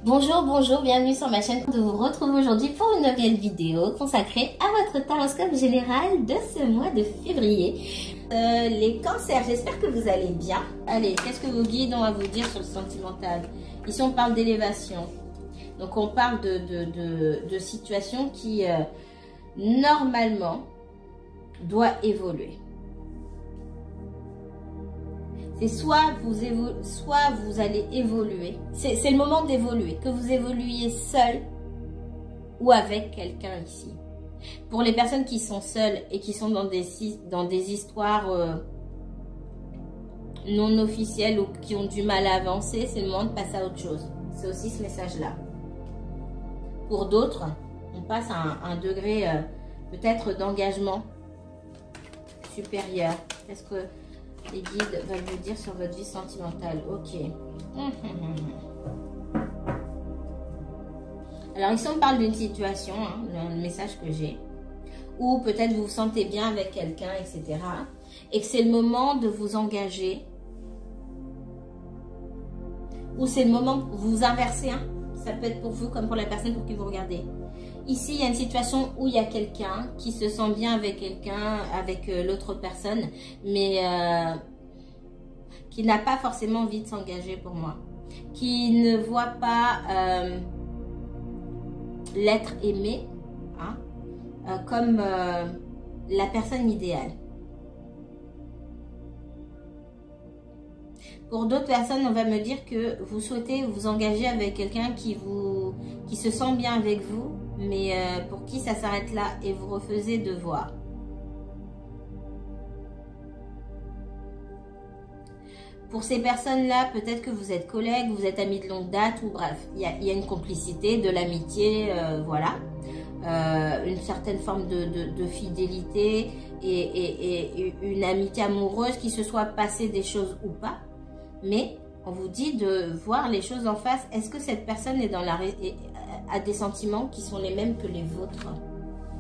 Bonjour, bonjour, bienvenue sur ma chaîne. Je vous retrouve aujourd'hui pour une nouvelle vidéo consacrée à votre horoscope général de ce mois de février. Les cancers, j'espère que vous allez bien. Allez, qu'est-ce que vos guides ont à vous dire sur le sentimental? Ici, on parle d'élévation. Donc, on parle de situations qui, normalement, doivent évoluer. C'est soit vous allez évoluer. C'est le moment d'évoluer. Que vous évoluiez seul ou avec quelqu'un ici. Pour les personnes qui sont seules et qui sont dans des histoires non officielles ou qui ont du mal à avancer, c'est le moment de passer à autre chose. C'est aussi ce message-là. Pour d'autres, on passe à un degré peut-être d'engagement supérieur. Est-ce que les guides veulent vous dire sur votre vie sentimentale? Ok. Alors ici on parle d'une situation, le message que j'ai, où peut-être vous vous sentez bien avec quelqu'un, etc. Et que c'est le moment de vous engager. Ou c'est le moment où vous inversez. Ça peut être pour vous comme pour la personne pour qui vous regardez. Ici, il y a une situation où il y a quelqu'un qui se sent bien avec quelqu'un, avec l'autre personne, mais qui n'a pas forcément envie de s'engager pour moi. Qui ne voit pas l'être aimé comme la personne idéale. Pour d'autres personnes, on va me dire que vous souhaitez vous engager avec quelqu'un qui se sent bien avec vous, mais pour qui ça s'arrête là et vous refusez de voir. Pour ces personnes-là, peut-être que vous êtes collègues, vous êtes amis de longue date, ou bref, il y a une complicité, de l'amitié, voilà. Une certaine forme de fidélité et une amitié amoureuse, qui se soit passé des choses ou pas. Mais on vous dit de voir les choses en face. Est-ce que cette personne est a des sentiments qui sont les mêmes que les vôtres?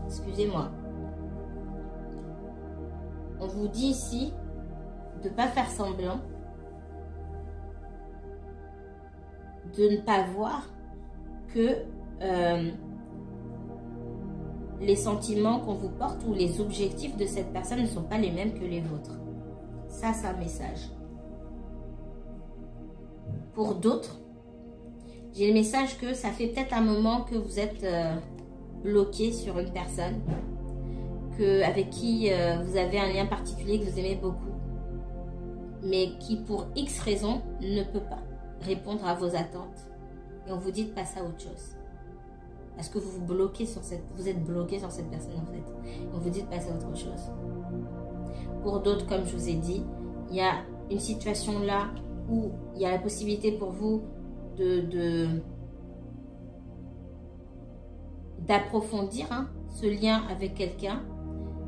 Excusez-moi. On vous dit ici de ne pas faire semblant, de ne pas voir que les sentiments qu'on vous porte ou les objectifs de cette personne ne sont pas les mêmes que les vôtres. Ça, c'est un message. Pour d'autres, j'ai le message que ça fait peut-être un moment que vous êtes bloqué sur une personne, avec qui vous avez un lien particulier, que vous aimez beaucoup, mais qui pour X raisons ne peut pas répondre à vos attentes. Et on vous dit de passer à autre chose. Parce que vous êtes bloqué sur cette personne en fait. Et on vous dit de passer à autre chose. Pour d'autres, comme je vous ai dit, il y a une situation là où il y a la possibilité pour vous d'approfondir ce lien avec quelqu'un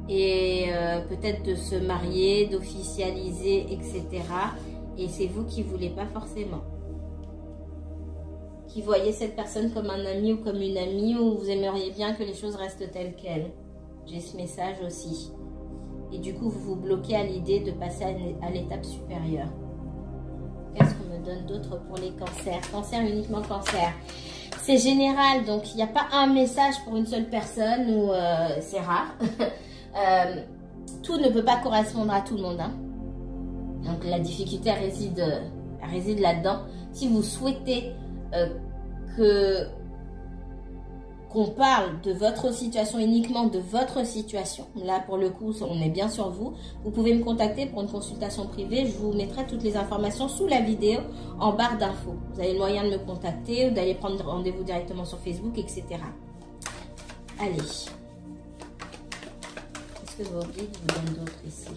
et peut-être de se marier, d'officialiser, etc. Et c'est vous qui ne voulez pas forcément. Qui voyez cette personne comme un ami ou comme une amie, ou vous aimeriez bien que les choses restent telles quelles. J'ai ce message aussi. Et du coup, vous vous bloquez à l'idée de passer à l'étape supérieure. Qu'est-ce qu'on me donne d'autre pour les cancers? Cancer, uniquement cancer. C'est général, donc il n'y a pas un message pour une seule personne, ou c'est rare. Tout ne peut pas correspondre à tout le monde. Donc la difficulté réside là-dedans. Si vous souhaitez qu'on parle de votre situation, uniquement de votre situation, là pour le coup on est bien sur vous, vous pouvez me contacter pour une consultation privée. Je vous mettrai toutes les informations sous la vidéo en barre d'infos. Vous avez le moyen de me contacter ou d'aller prendre rendez-vous directement sur Facebook, etc. Allez, qu'est-ce que vos guides vous donnent d'autre ici?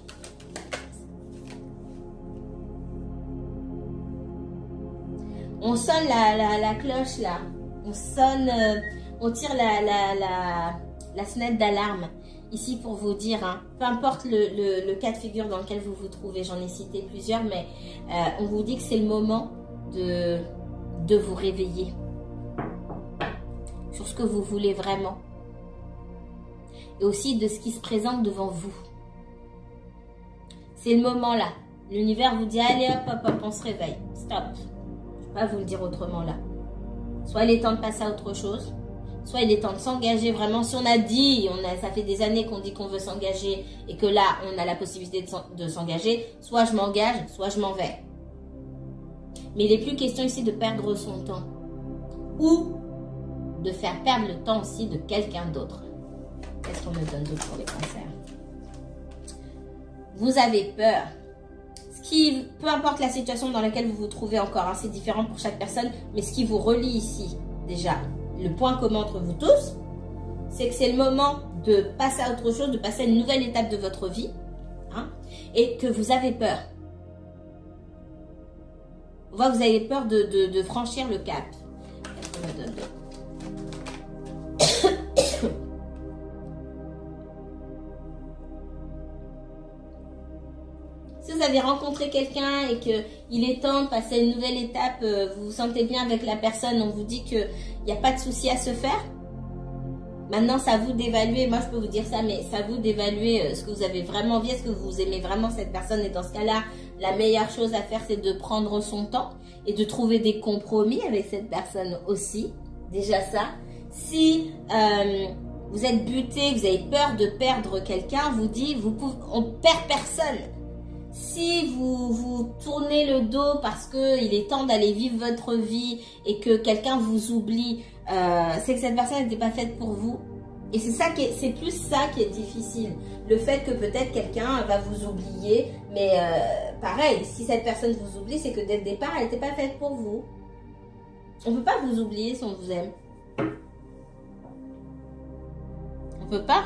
On sonne la cloche là, on sonne, on tire la sonnette d'alarme ici pour vous dire, peu importe le cas de figure dans lequel vous vous trouvez, j'en ai cité plusieurs, mais on vous dit que c'est le moment de vous réveiller sur ce que vous voulez vraiment et aussi de ce qui se présente devant vous. C'est le moment là. L'univers vous dit allez hop hop hop, on se réveille, stop. Je ne peux pas vous le dire autrement là. soit il est temps de passer à autre chose, soit il est temps de s'engager vraiment. Si on a dit, ça fait des années qu'on dit qu'on veut s'engager et que là, on a la possibilité de s'engager, soit je m'engage, soit je m'en vais. Mais il n'est plus question ici de perdre son temps ou de faire perdre le temps aussi de quelqu'un d'autre. Qu'est-ce qu'on me donne d'autre pour les cancers? Vous avez peur. Peu importe la situation dans laquelle vous vous trouvez encore, hein, c'est différent pour chaque personne, mais ce qui vous relie ici, déjà, le point commun entre vous tous, c'est que c'est le moment de passer à autre chose, de passer à une nouvelle étape de votre vie, hein, et que vous avez peur. Vous avez peur de franchir le cap. Qu'est-ce qu'on me donne d'autre? Si vous avez rencontré quelqu'un et qu'il est temps de passer à une nouvelle étape, vous vous sentez bien avec la personne, on vous dit qu'il n'y a pas de souci à se faire. Maintenant, c'est à vous d'évaluer, moi je peux vous dire ça, mais c'est à vous d'évaluer ce que vous avez vraiment envie, est-ce que vous aimez vraiment cette personne. Et dans ce cas-là, la meilleure chose à faire, c'est de prendre son temps et de trouver des compromis avec cette personne aussi. Déjà ça. Si vous êtes buté, vous avez peur de perdre quelqu'un, vous dit, on perd personne. Si vous tournez le dos parce qu'il est temps d'aller vivre votre vie et que quelqu'un vous oublie, c'est que cette personne n'était pas faite pour vous. Et c'est plus ça qui est difficile. Le fait que peut-être quelqu'un va vous oublier, mais pareil, si cette personne vous oublie, c'est que dès le départ, elle n'était pas faite pour vous. On ne peut pas vous oublier si on vous aime. On ne peut pas.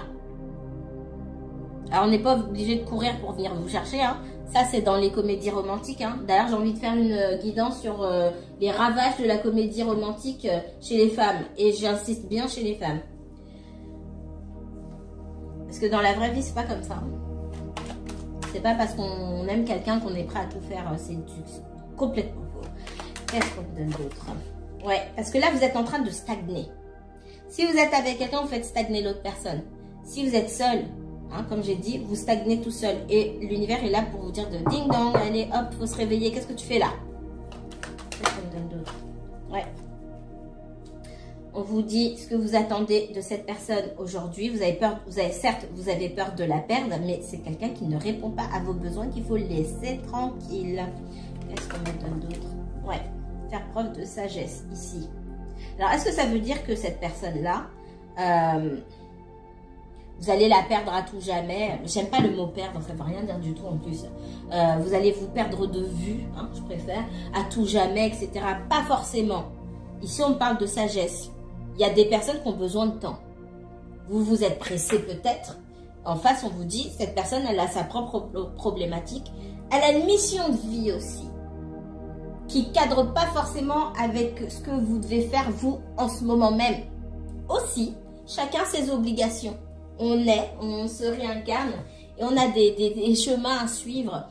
Alors, on n'est pas obligé de courir pour venir vous chercher, hein. Ça, c'est dans les comédies romantiques, hein. D'ailleurs, j'ai envie de faire une guidance sur les ravages de la comédie romantique chez les femmes. Et j'insiste bien chez les femmes. Parce que dans la vraie vie, c'est pas comme ça. C'est pas parce qu'on aime quelqu'un qu'on est prêt à tout faire. C'est complètement faux. Qu'est-ce qu'on vous donne d'autre? Ouais, parce que là, vous êtes en train de stagner. Si vous êtes avec quelqu'un, vous faites stagner l'autre personne. Si vous êtes seul, hein, comme j'ai dit, vous stagnez tout seul. Et l'univers est là pour vous dire de ding dong, allez hop, faut se réveiller. Qu'est-ce que tu fais là? Qu'est-ce qu'on me donne d'autre? Ouais. On vous dit ce que vous attendez de cette personne aujourd'hui. Vous avez peur, certes, vous avez peur de la perdre, mais c'est quelqu'un qui ne répond pas à vos besoins, qu'il faut laisser tranquille. Qu'est-ce qu'on me donne d'autre? Ouais, faire preuve de sagesse ici. Alors, est-ce que ça veut dire que cette personne-là, vous allez la perdre à tout jamais? J'aime pas le mot perdre, ça ne veut rien dire du tout en plus. Vous allez vous perdre de vue, hein, je préfère, à tout jamais, etc. Pas forcément. Ici, on parle de sagesse. Il y a des personnes qui ont besoin de temps. Vous êtes pressé peut-être. En face, on vous dit, cette personne, elle a sa propre problématique. Elle a une mission de vie aussi, qui ne cadre pas forcément avec ce que vous devez faire, vous, en ce moment même. Aussi, chacun ses obligations. On se réincarne et on a des chemins à suivre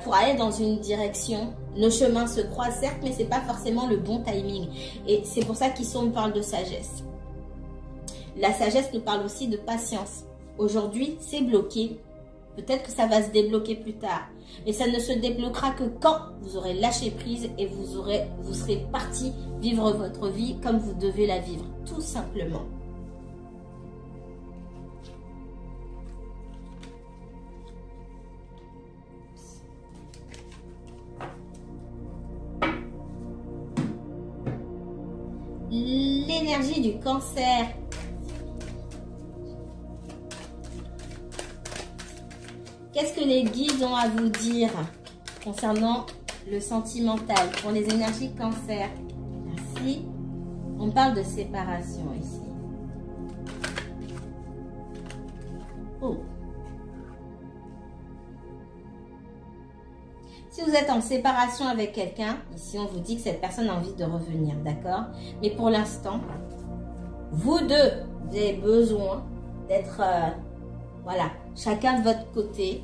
pour aller dans une direction. Nos chemins se croisent, certes, mais ce n'est pas forcément le bon timing. Et c'est pour ça qu'ici, on parle de sagesse. La sagesse nous parle aussi de patience. Aujourd'hui, c'est bloqué. Peut-être que ça va se débloquer plus tard. Mais ça ne se débloquera que quand vous aurez lâché prise et vous serez parti vivre votre vie comme vous devez la vivre. Tout simplement. L'énergie du cancer. Qu'est-ce que les guides ont à vous dire concernant le sentimental pour les énergies cancer? Merci. On parle de séparation ici. Oh. Si vous êtes en séparation avec quelqu'un, ici on vous dit que cette personne a envie de revenir, d'accord? Mais pour l'instant, vous deux, vous avez besoin d'être, voilà, chacun de votre côté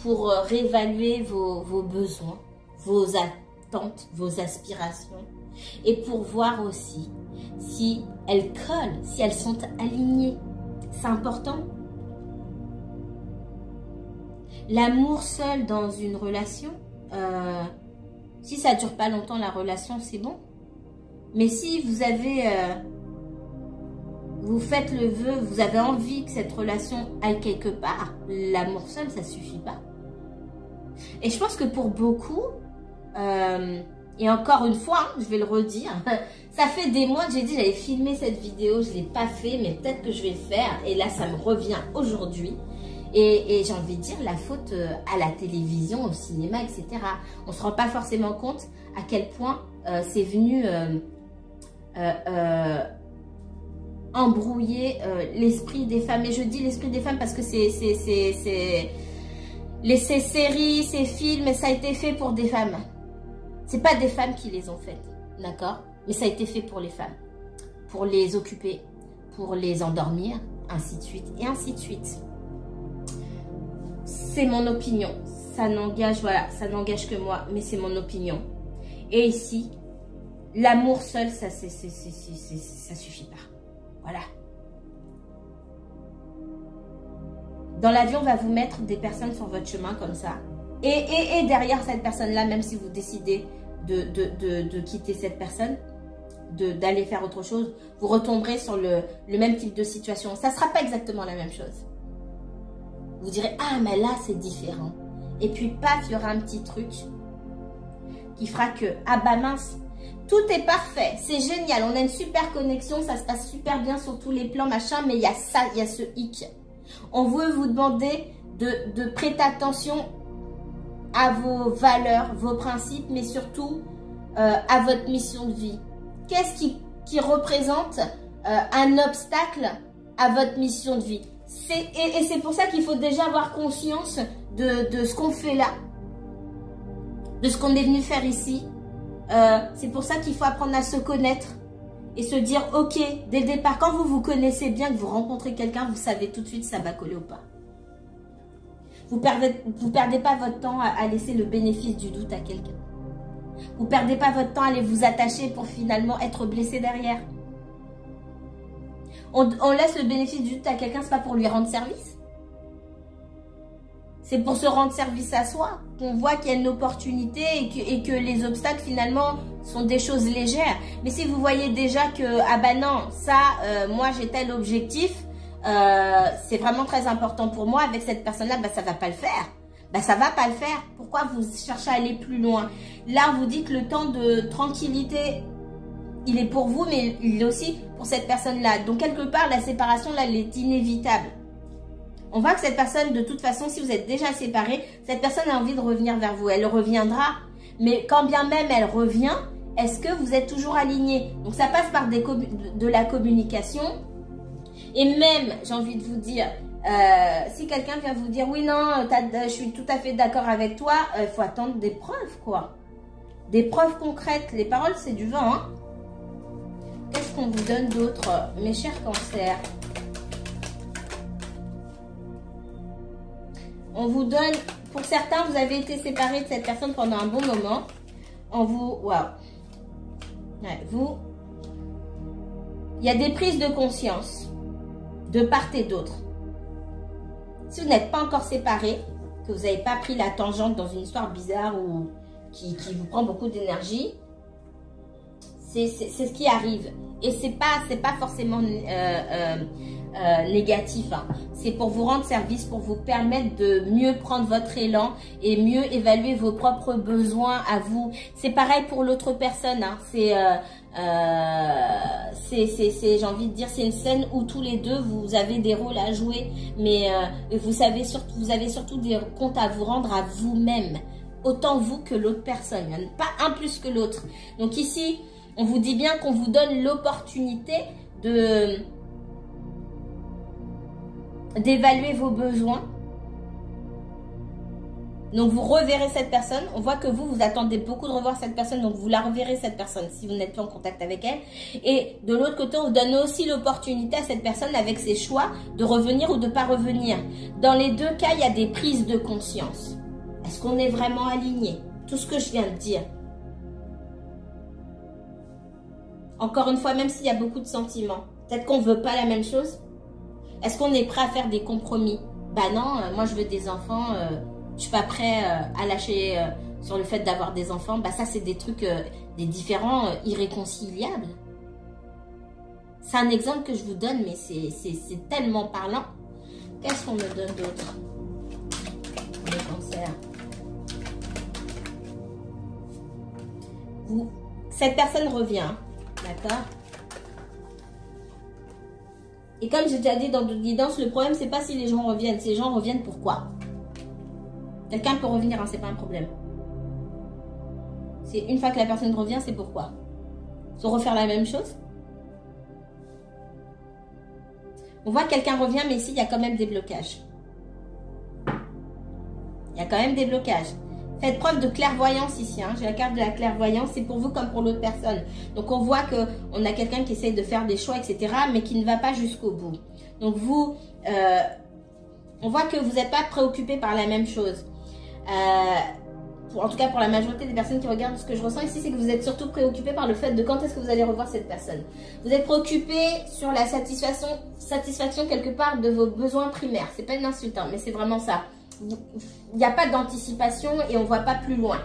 pour réévaluer vos besoins, vos attentes, vos aspirations et pour voir aussi si elles collent, si elles sont alignées. C'est important. L'amour seul dans une relation, si ça dure pas longtemps la relation, c'est bon. Mais si vous avez... vous faites le vœu, vous avez envie que cette relation aille quelque part, l'amour seul, ça suffit pas. Et je pense que pour beaucoup, et encore une fois, hein, je vais le redire, ça fait des mois que j'ai dit j'allais filmer cette vidéo, je ne l'ai pas fait, mais peut-être que je vais le faire. Et là, ça me revient aujourd'hui. Et j'ai envie de dire la faute à la télévision, au cinéma, etc. On ne se rend pas forcément compte à quel point c'est venu embrouiller l'esprit des femmes. Et je dis l'esprit des femmes parce que ces séries, ces films, ça a été fait pour des femmes. C'est pas des femmes qui les ont faites, d'accord? Mais ça a été fait pour les femmes. Pour les occuper, pour les endormir, ainsi de suite, et ainsi de suite. C'est mon opinion. Ça n'engage, voilà, ça n'engage que moi, mais c'est mon opinion. Et ici, l'amour seul, ça suffit pas. Voilà. Dans l'avion, on va vous mettre des personnes sur votre chemin comme ça. Et derrière cette personne-là, même si vous décidez de quitter cette personne, d'aller faire autre chose, vous retomberez sur le même type de situation. Ça ne sera pas exactement la même chose. Vous direz, ah, mais là, c'est différent. Et puis, paf, il y aura un petit truc qui fera que, ah bah mince, tout est parfait, c'est génial, on a une super connexion, ça se passe super bien sur tous les plans, machin, mais il y a ça, il y a ce hic. On veut vous demander de prêter attention à vos valeurs, vos principes, mais surtout à votre mission de vie. Qu'est-ce qui représente un obstacle à votre mission de vie? Et c'est pour ça qu'il faut déjà avoir conscience de ce qu'on fait là, de ce qu'on est venu faire ici. C'est pour ça qu'il faut apprendre à se connaître et se dire, ok, dès le départ, quand vous vous connaissez bien, que vous rencontrez quelqu'un, vous savez tout de suite si ça va coller ou pas. Vous perdez pas votre temps à laisser le bénéfice du doute à quelqu'un. Vous perdez pas votre temps à aller vous attacher pour finalement être blessé derrière. On laisse le bénéfice du doute à quelqu'un, c'est pas pour lui rendre service. C'est pour se rendre service à soi. Qu'on voit qu'il y a une opportunité et que les obstacles finalement sont des choses légères. Mais si vous voyez déjà que, ah bah non, ça, moi j'ai tel objectif, c'est vraiment très important pour moi, avec cette personne-là, bah ça va pas le faire. Bah ça va pas le faire. Pourquoi vous cherchez à aller plus loin? Là, vous dites le temps de tranquillité, il est pour vous, mais il est aussi pour cette personne-là. Donc, quelque part, la séparation, là, elle est inévitable. On voit que cette personne, de toute façon, si vous êtes déjà séparés, cette personne a envie de revenir vers vous. Elle reviendra. Mais quand bien même elle revient, est-ce que vous êtes toujours alignés? Donc, ça passe par de la communication. Et même, j'ai envie de vous dire, si quelqu'un vient vous dire, oui, non, je suis tout à fait d'accord avec toi, il faut attendre des preuves, quoi. Des preuves concrètes. Les paroles, c'est du vent, hein. Qu'est-ce qu'on vous donne d'autre, mes chers cancers? On vous donne, pour certains, vous avez été séparés de cette personne pendant un bon moment. Waouh. Ouais, il y a des prises de conscience de part et d'autre. Si vous n'êtes pas encore séparés, que vous n'avez pas pris la tangente dans une histoire bizarre ou qui vous prend beaucoup d'énergie, c'est ce qui arrive. Et c'est pas forcément négatif. Hein. C'est pour vous rendre service, pour vous permettre de mieux prendre votre élan et mieux évaluer vos propres besoins à vous. C'est pareil pour l'autre personne. Hein. J'ai envie de dire, c'est une scène où tous les deux, vous avez des rôles à jouer. Mais vous avez surtout des comptes à vous rendre à vous-même. Autant vous que l'autre personne. Il n'y en a pas un plus que l'autre. Donc ici, on vous dit bien qu'on vous donne l'opportunité d'évaluer vos besoins. Donc, vous reverrez cette personne. On voit que vous attendez beaucoup de revoir cette personne. Donc, vous la reverrez, cette personne, si vous n'êtes pas en contact avec elle. Et de l'autre côté, on vous donne aussi l'opportunité à cette personne, avec ses choix, de revenir ou de ne pas revenir. Dans les deux cas, il y a des prises de conscience. Est-ce qu'on est vraiment aligné? Tout ce que je viens de dire. Encore une fois, même s'il y a beaucoup de sentiments, peut-être qu'on ne veut pas la même chose. Est-ce qu'on est prêt à faire des compromis? Bah non, moi je veux des enfants, je ne suis pas prêt à lâcher sur le fait d'avoir des enfants, bah ça c'est des trucs, des différends irréconciliables. C'est un exemple que je vous donne, mais c'est tellement parlant. Qu'est-ce qu'on me donne d'autre? Le cancer. Cette personne revient, d'accord? Et comme j'ai déjà dit dans d'autres guidances, le problème c'est pas si les gens reviennent, si les gens reviennent pourquoi? Quelqu'un peut revenir, hein, c'est pas un problème. C'est une fois que la personne revient, c'est pourquoi? Se refaire la même chose? On voit que quelqu'un revient, mais ici, il y a quand même des blocages. Il y a quand même des blocages. Faites preuve de clairvoyance ici. Hein. J'ai la carte de la clairvoyance. C'est pour vous comme pour l'autre personne. Donc, on voit qu'on a quelqu'un qui essaye de faire des choix, etc. mais qui ne va pas jusqu'au bout. Donc, vous, on voit que vous n'êtes pas préoccupé par la même chose. En tout cas, pour la majorité des personnes qui regardent, ce que je ressens ici, c'est que vous êtes surtout préoccupé par le fait de quand est-ce que vous allez revoir cette personne. Vous êtes préoccupé sur la satisfaction quelque part de vos besoins primaires. C'est pas une insulte, hein, mais c'est vraiment ça. Il n'y a pas d'anticipation et on ne voit pas plus loin.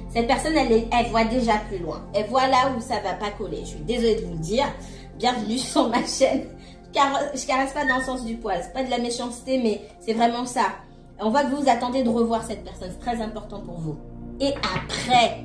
Cette personne, elle voit déjà plus loin. Elle voit là où ça ne va pas coller. Je suis désolée de vous le dire. Bienvenue sur ma chaîne. Je caresse pas dans le sens du poil. C'est pas de la méchanceté, mais c'est vraiment ça. On voit que vous attendez de revoir cette personne. C'est très important pour vous. Et après,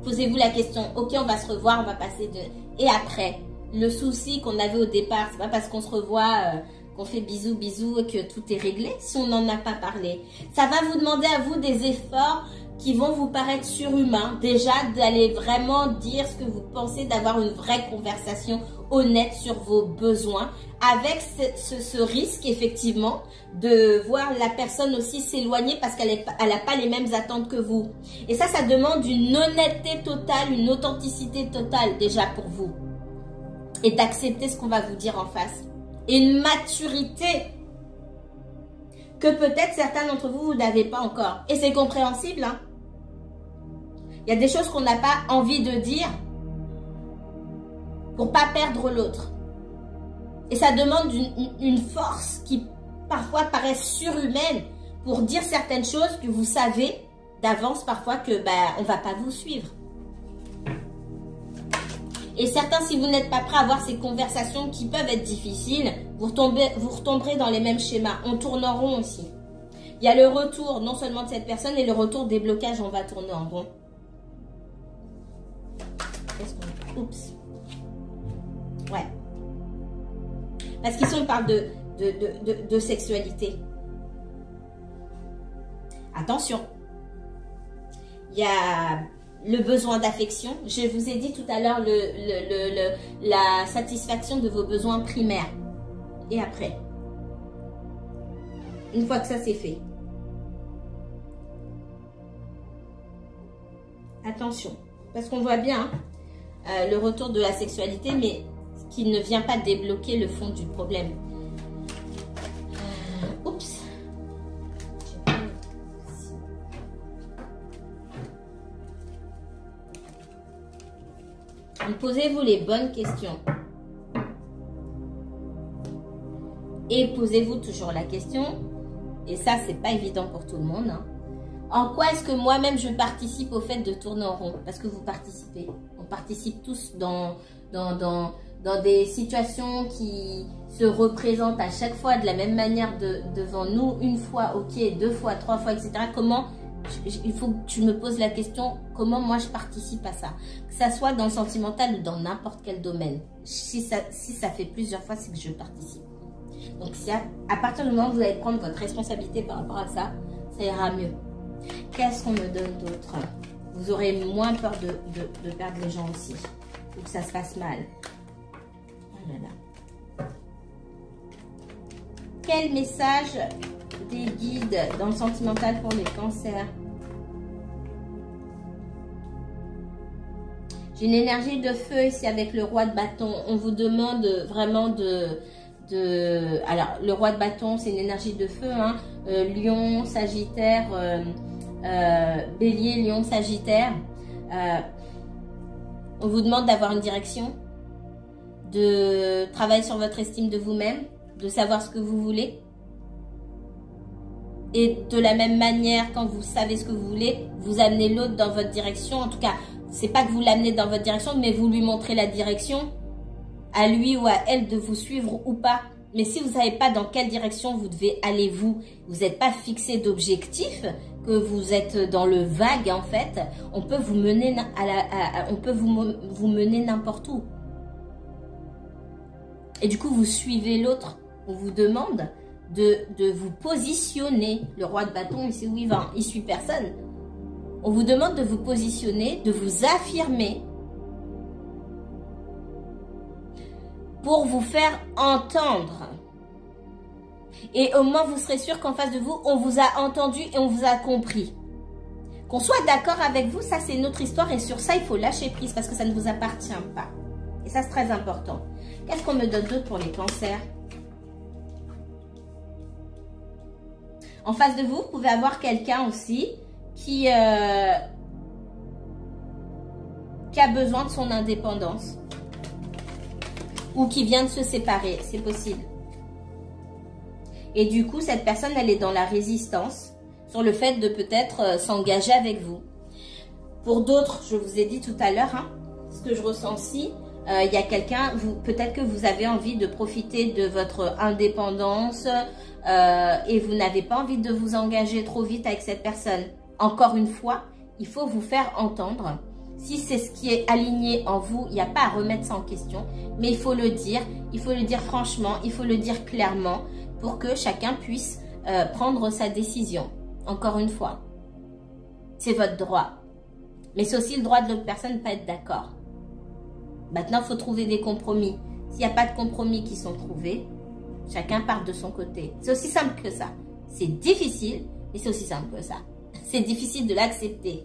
posez-vous la question. Ok, on va se revoir, on va passer de... Et après, le souci qu'on avait au départ, c'est pas parce qu'on se revoit, qu'on fait bisous, bisous et que tout est réglé. Si on n'en a pas parlé, ça va vous demander à vous des efforts qui vont vous paraître surhumains. Déjà, d'aller vraiment dire ce que vous pensez, d'avoir une vraie conversation honnête sur vos besoins, avec ce risque, effectivement, de voir la personne aussi s'éloigner parce qu'elle n'a pas les mêmes attentes que vous. Et ça demande une honnêteté totale, une authenticité totale, déjà pour vous. Et d'accepter ce qu'on va vous dire en face. Et une maturité que peut-être certains d'entre vous, vous n'avez pas encore. Et c'est compréhensible, hein. Il y a des choses qu'on n'a pas envie de dire pour pas perdre l'autre. Et ça demande une force qui parfois paraît surhumaine pour dire certaines choses que vous savez d'avance parfois que on va pas vous suivre. Et certains, si vous n'êtes pas prêt à avoir ces conversations qui peuvent être difficiles, vous retomberez dans les mêmes schémas. On tourne en rond aussi. Il y a le retour non seulement de cette personne et le retour des blocages, on va tourner en rond. Oups. Ouais. Parce qu'ici, on parle de sexualité. Attention. Il y a le besoin d'affection. Je vous ai dit tout à l'heure la satisfaction de vos besoins primaires. Et après, une fois que ça c'est fait, attention. Parce qu'on voit bien le retour de la sexualité, mais qui ne vient pas débloquer le fond du problème. Oups. Posez-vous les bonnes questions. Et posez-vous toujours la question, et ça, c'est pas évident pour tout le monde, hein. En quoi est-ce que moi-même je participe au fait de tourner en rond? Parce que vous participez. On participe tous dans des situations qui se représentent à chaque fois de la même manière devant nous. Une fois, ok, 2 fois, 3 fois, etc. Comment, il faut que tu me poses la question, comment moi je participe à ça? Que ça soit dans le sentimental ou dans n'importe quel domaine. Si ça fait plusieurs fois, c'est que je participe. Donc à partir du moment où vous allez prendre votre responsabilité par rapport à ça, ça ira mieux. Qu'est-ce qu'on me donne d'autre? Vous aurez moins peur de perdre les gens aussi. Ou que ça se passe mal. Oh là là. Quel message des guides dans le sentimental pour les cancers? J'ai une énergie de feu ici avec le roi de bâton. On vous demande vraiment alors, le roi de bâton, c'est une énergie de feu, hein. Lion, Sagittaire, Bélier, Lion, Sagittaire. On vous demande d'avoir une direction, de travailler sur votre estime de vous-même, de savoir ce que vous voulez. Et de la même manière, quand vous savez ce que vous voulez, vous amenez l'autre dans votre direction. En tout cas, c'est pas que vous l'amenez dans votre direction, mais vous lui montrez la direction, à lui ou à elle de vous suivre ou pas. Mais si vous ne savez pas dans quelle direction vous devez aller vous n'êtes pas fixé d'objectif, que vous êtes dans le vague en fait, on peut vous mener vous mener n'importe où. Et du coup, vous suivez l'autre. On vous demande de vous positionner. Le roi de bâton, il sait où il va, il suit personne. On vous demande de vous positionner, de vous affirmer pour vous faire entendre. Et au moins, vous serez sûr qu'en face de vous, on vous a entendu et on vous a compris. Qu'on soit d'accord avec vous, ça c'est notre histoire et sur ça, il faut lâcher prise parce que ça ne vous appartient pas. Et ça, c'est très important. Qu'est-ce qu'on me donne d'autre pour les cancers? En face de vous, vous pouvez avoir quelqu'un aussi qui a besoin de son indépendance ou qui vient de se séparer, c'est possible. Et du coup, cette personne, elle est dans la résistance sur le fait de peut-être s'engager avec vous. Pour d'autres, je vous ai dit tout à l'heure, hein, ce que je ressens aussi, il y a quelqu'un, peut-être que vous avez envie de profiter de votre indépendance et vous n'avez pas envie de vous engager trop vite avec cette personne. Encore une fois, il faut vous faire entendre. Si c'est ce qui est aligné en vous, il n'y a pas à remettre ça en question. Mais il faut le dire franchement, il faut le dire clairement pour que chacun puisse prendre sa décision. Encore une fois, c'est votre droit. Mais c'est aussi le droit de l'autre personne de ne pas être d'accord. Maintenant, il faut trouver des compromis. S'il n'y a pas de compromis qui sont trouvés, chacun part de son côté. C'est aussi simple que ça. C'est difficile, mais c'est aussi simple que ça. C'est difficile de l'accepter.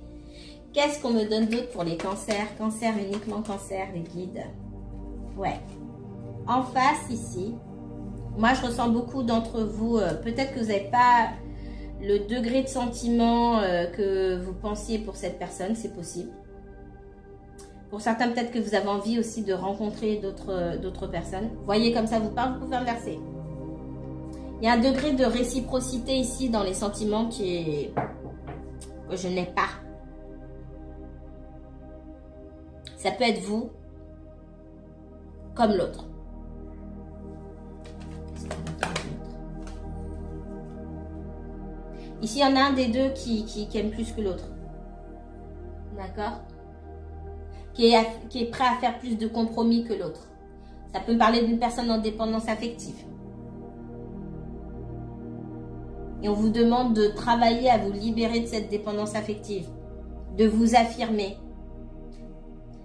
Qu'est-ce qu'on me donne d'autre pour les cancers? Cancer, uniquement cancer, les guides. Ouais. En face, ici, moi, je ressens beaucoup d'entre vous, peut-être que vous n'avez pas le degré de sentiment que vous pensiez pour cette personne, c'est possible. Pour certains, peut-être que vous avez envie aussi de rencontrer d'autres personnes. Voyez comme ça vous parle, vous pouvez inverser. Il y a un degré de réciprocité ici dans les sentiments que je n'ai pas. Ça peut être vous comme l'autre. Ici, il y en a un des deux qui aime plus que l'autre. D'accord? Qui est prêt à faire plus de compromis que l'autre. Ça peut me parler d'une personne en dépendance affective. Et on vous demande de travailler à vous libérer de cette dépendance affective. De vous affirmer.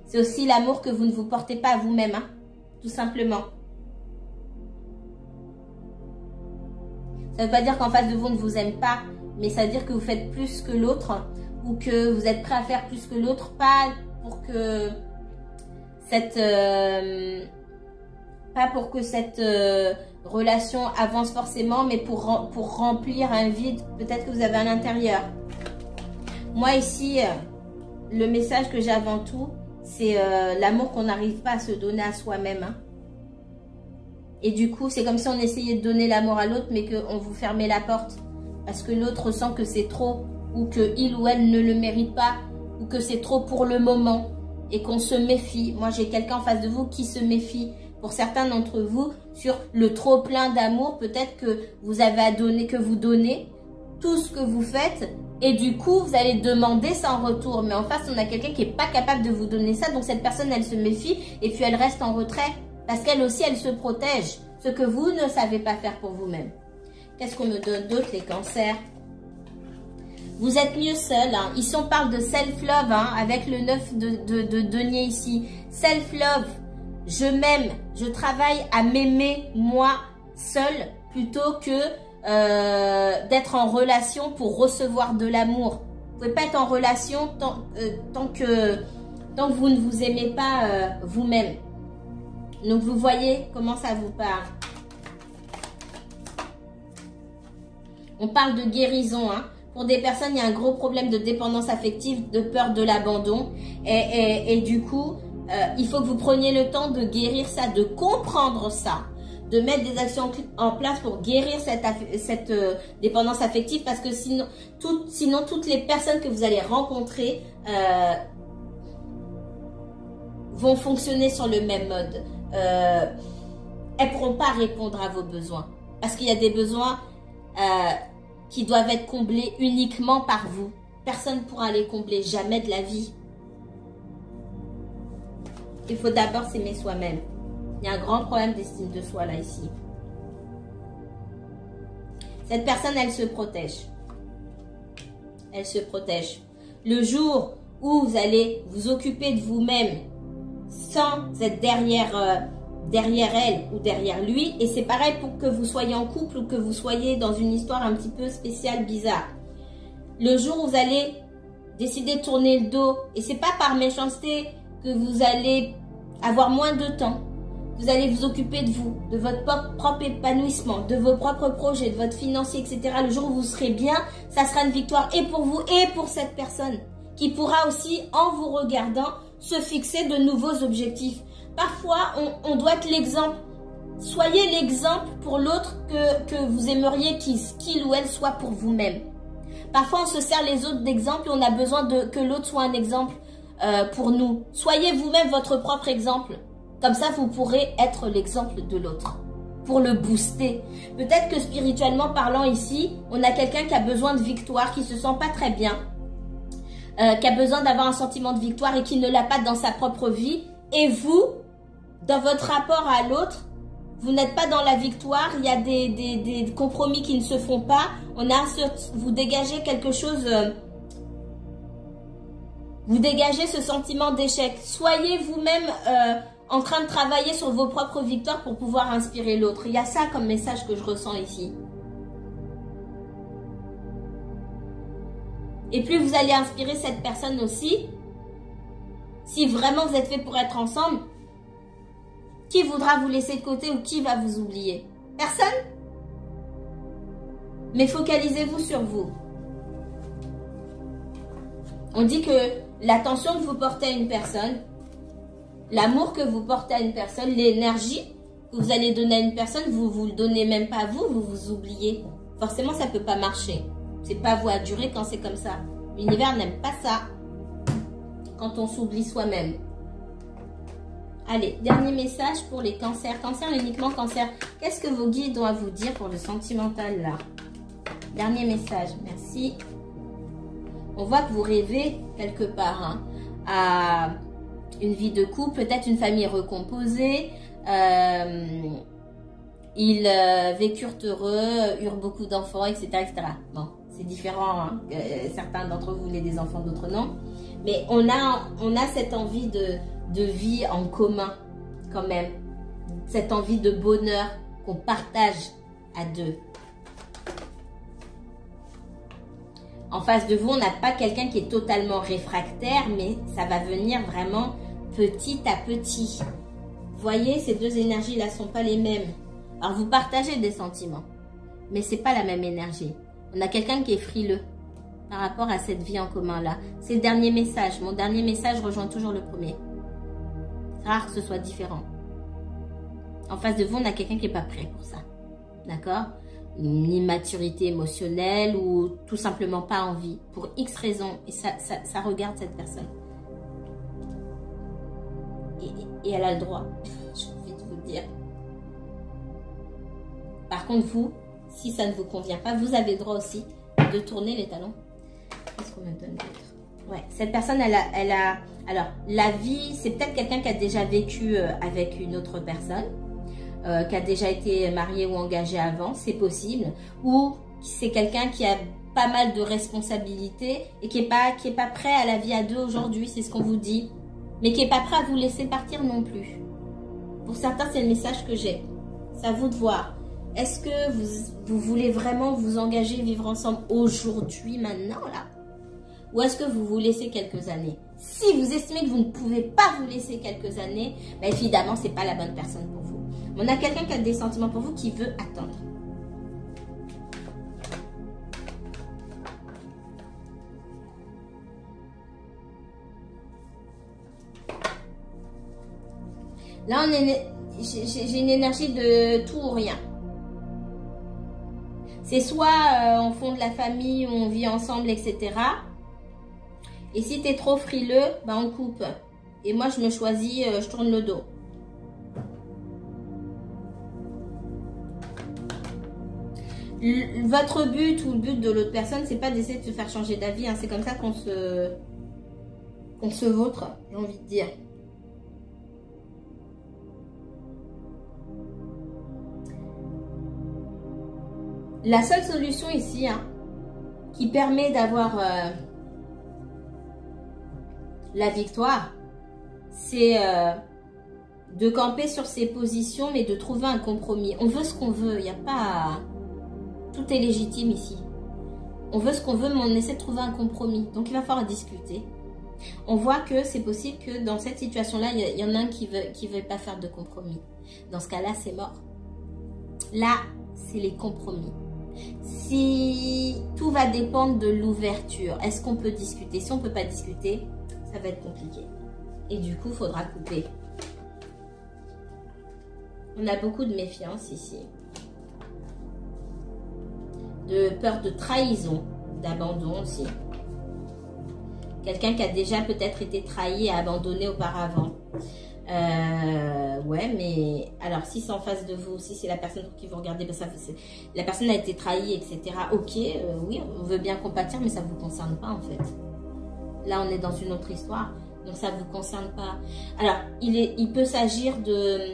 C'est aussi l'amour que vous ne vous portez pas à vous-même, hein, tout simplement. Ça ne veut pas dire qu'en face de vous, on ne vous aime pas, mais ça veut dire que vous faites plus que l'autre ou que vous êtes prêt à faire plus que l'autre, pas pour que cette relation avance forcément, mais pour remplir un vide peut-être que vous avez à l'intérieur. Moi ici, le message que j'ai avant tout, c'est l'amour qu'on n'arrive pas à se donner à soi-même. Hein. Et du coup, c'est comme si on essayait de donner l'amour à l'autre, mais qu'on vous fermait la porte. Parce que l'autre ressent que c'est trop, ou qu'il ou elle ne le mérite pas, ou que c'est trop pour le moment, et qu'on se méfie. Moi, j'ai quelqu'un en face de vous qui se méfie. Pour certains d'entre vous, sur le trop plein d'amour, peut-être que vous avez à donner, que vous donnez tout ce que vous faites, et du coup, vous allez demander ça en retour. Mais en face, on a quelqu'un qui n'est pas capable de vous donner ça, donc cette personne, elle se méfie, et puis elle reste en retrait. Parce qu'elle aussi, elle se protège. Ce que vous ne savez pas faire pour vous-même. Qu'est-ce qu'on me donne d'autre, les cancers? Vous êtes mieux seul. Hein. Ici, on parle de self-love, hein, avec le 9 de denier ici. Self-love. Je m'aime. Je travaille à m'aimer moi seul plutôt que d'être en relation pour recevoir de l'amour. Vous ne pouvez pas être en relation tant que vous ne vous aimez pas vous-même. Donc, vous voyez comment ça vous parle. On parle de guérison. Hein. Pour des personnes, il y a un gros problème de dépendance affective, de peur de l'abandon. Et du coup, il faut que vous preniez le temps de guérir ça, de comprendre ça. de mettre des actions en place pour guérir cette dépendance affective, parce que sinon toutes les personnes que vous allez rencontrer vont fonctionner sur le même mode. Elles ne pourront pas répondre à vos besoins, parce qu'il y a des besoins qui doivent être comblés uniquement par vous. Personne ne pourra les combler, jamais de la vie. Il faut d'abord s'aimer soi-même. Il y a un grand problème d'estime de soi là, ici. Cette personne, elle se protège. Elle se protège. Le jour où vous allez vous occuper de vous-même sans être derrière elle ou derrière lui, et c'est pareil pour que vous soyez en couple ou que vous soyez dans une histoire un petit peu spéciale, bizarre. Le jour où vous allez décider de tourner le dos, et c'est pas par méchanceté que vous allez avoir moins de temps, vous allez vous occuper de vous, de votre propre épanouissement, de vos propres projets, de votre financier, etc. Le jour où vous serez bien, ça sera une victoire et pour vous et pour cette personne qui pourra aussi, en vous regardant, se fixer de nouveaux objectifs. Parfois, on doit être l'exemple. Soyez l'exemple pour l'autre que vous aimeriez qu'il ou elle soit pour vous-même. Parfois, on se sert les autres d'exemple et on a besoin que l'autre soit un exemple pour nous. Soyez vous-même votre propre exemple. Comme ça, vous pourrez être l'exemple de l'autre pour le booster. Peut-être que spirituellement parlant ici, on a quelqu'un qui a besoin de victoire, qui se sent pas très bien, qui a besoin d'avoir un sentiment de victoire et qui ne l'a pas dans sa propre vie. Et vous, dans votre rapport à l'autre, vous n'êtes pas dans la victoire, il y a des compromis qui ne se font pas. Vous dégagez quelque chose, vous dégagez ce sentiment d'échec. Soyez vous-même en train de travailler sur vos propres victoires pour pouvoir inspirer l'autre. Il y a ça comme message que je ressens ici. Et plus vous allez inspirer cette personne aussi, si vraiment vous êtes fait pour être ensemble, qui voudra vous laisser de côté ou qui va vous oublier? Personne. Mais focalisez-vous sur vous. On dit que l'attention que vous portez à une personne, l'amour que vous portez à une personne, l'énergie que vous allez donner à une personne, vous le donnez même pas à vous, vous vous oubliez. Forcément, ça peut pas marcher. C'est pas vous à durer quand c'est comme ça. L'univers n'aime pas ça. Quand on s'oublie soi-même. Allez, dernier message pour les cancers. Cancer, uniquement cancer. Qu'est-ce que vos guides ont à vous dire pour le sentimental là? Dernier message, merci. On voit que vous rêvez quelque part hein, à une vie de couple, peut-être une famille recomposée. Ils vécurent heureux, eurent beaucoup d'enfants, etc., etc. Bon, c'est différent. Hein. Certains d'entre vous voulaient des enfants, d'autres non. Mais on a cette envie de vie en commun quand même. Cette envie de bonheur qu'on partage à deux. En face de vous, on n'a pas quelqu'un qui est totalement réfractaire, mais ça va venir vraiment petit à petit. Vous voyez, ces deux énergies-là ne sont pas les mêmes. Alors, vous partagez des sentiments, mais ce n'est pas la même énergie. On a quelqu'un qui est frileux par rapport à cette vie en commun-là. C'est le dernier message. Mon dernier message rejoint toujours le premier. C'est rare que ce soit différent. En face de vous, on a quelqu'un qui n'est pas prêt pour ça. D'accord ? Une immaturité émotionnelle ou tout simplement pas envie. Pour X raisons. Et ça regarde cette personne. Et elle a le droit. J'ai envie de vous dire. Par contre, vous, si ça ne vous convient pas, vous avez le droit aussi de tourner les talons. Qu'est-ce qu'on me donne d'autre? Ouais, cette personne, elle a... Alors, la vie, c'est peut-être quelqu'un qui a déjà vécu avec une autre personne, qui a déjà été marié ou engagé avant, c'est possible. Ou c'est quelqu'un qui a pas mal de responsabilités et qui est pas prêt à la vie à deux aujourd'hui, c'est ce qu'on vous dit. Mais qui n'est pas prêt à vous laisser partir non plus. Pour certains, c'est le message que j'ai. C'est à vous de voir. Est-ce que vous voulez vraiment vous engager, vivre ensemble aujourd'hui, maintenant, là? Ou est-ce que vous vous laissez quelques années? Si vous estimez que vous ne pouvez pas vous laisser quelques années, ben évidemment, ce n'est pas la bonne personne pour vous. On a quelqu'un qui a des sentiments pour vous qui veut attendre. Là, on est j'ai une énergie de tout ou rien. C'est soit on fonde la famille, on vit ensemble, etc. Et si tu es trop frileux, ben on coupe. Et moi, je me choisis, je tourne le dos. Votre but ou le but de l'autre personne, c'est pas d'essayer de se faire changer d'avis. Hein. C'est comme ça qu'on se vautre, j'ai envie de dire. La seule solution ici, hein, qui permet d'avoir la victoire, c'est de camper sur ses positions, mais de trouver un compromis. On veut ce qu'on veut, il n'y a pas... Tout est légitime ici. On veut ce qu'on veut, mais on essaie de trouver un compromis. Donc, il va falloir discuter. On voit que c'est possible que dans cette situation-là, il y en a un qui veut pas faire de compromis. Dans ce cas-là, c'est mort. Là, c'est les compromis. Si tout va dépendre de l'ouverture, est-ce qu'on peut discuter? Si on ne peut pas discuter, ça va être compliqué. Et du coup, il faudra couper. On a beaucoup de méfiance ici. De peur de trahison, d'abandon aussi. Quelqu'un qui a déjà peut-être été trahi et abandonné auparavant. Ouais, mais alors si c'est en face de vous, si c'est la personne pour qui vous regardez, ben ça, la personne a été trahie, etc. Ok, oui, on veut bien compatir, mais ça ne vous concerne pas en fait. Là, on est dans une autre histoire, donc ça ne vous concerne pas. Alors, il peut s'agir de,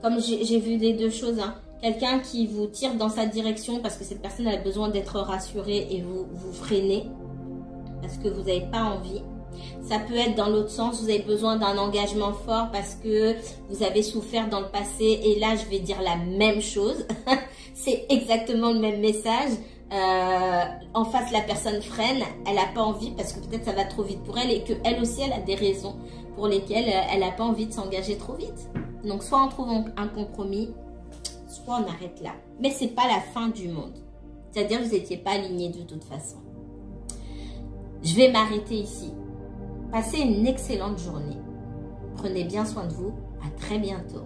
comme j'ai vu les deux choses, hein, quelqu'un qui vous tire dans sa direction parce que cette personne a besoin d'être rassurée et vous freinez parce que vous n'avez pas envie. Ça peut être dans l'autre sens, vous avez besoin d'un engagement fort parce que vous avez souffert dans le passé et là je vais dire la même chose. C'est exactement le même message. En face la personne freine, elle n'a pas envie parce que peut-être ça va trop vite pour elle et qu'elle aussi elle a des raisons pour lesquelles elle n'a pas envie de s'engager trop vite. Donc soit on trouve un compromis, soit on arrête là. Mais c'est pas la fin du monde. C'est-à-dire que vous n'étiez pas alignés de toute façon. Je vais m'arrêter ici. Passez une excellente journée. Prenez bien soin de vous. À très bientôt.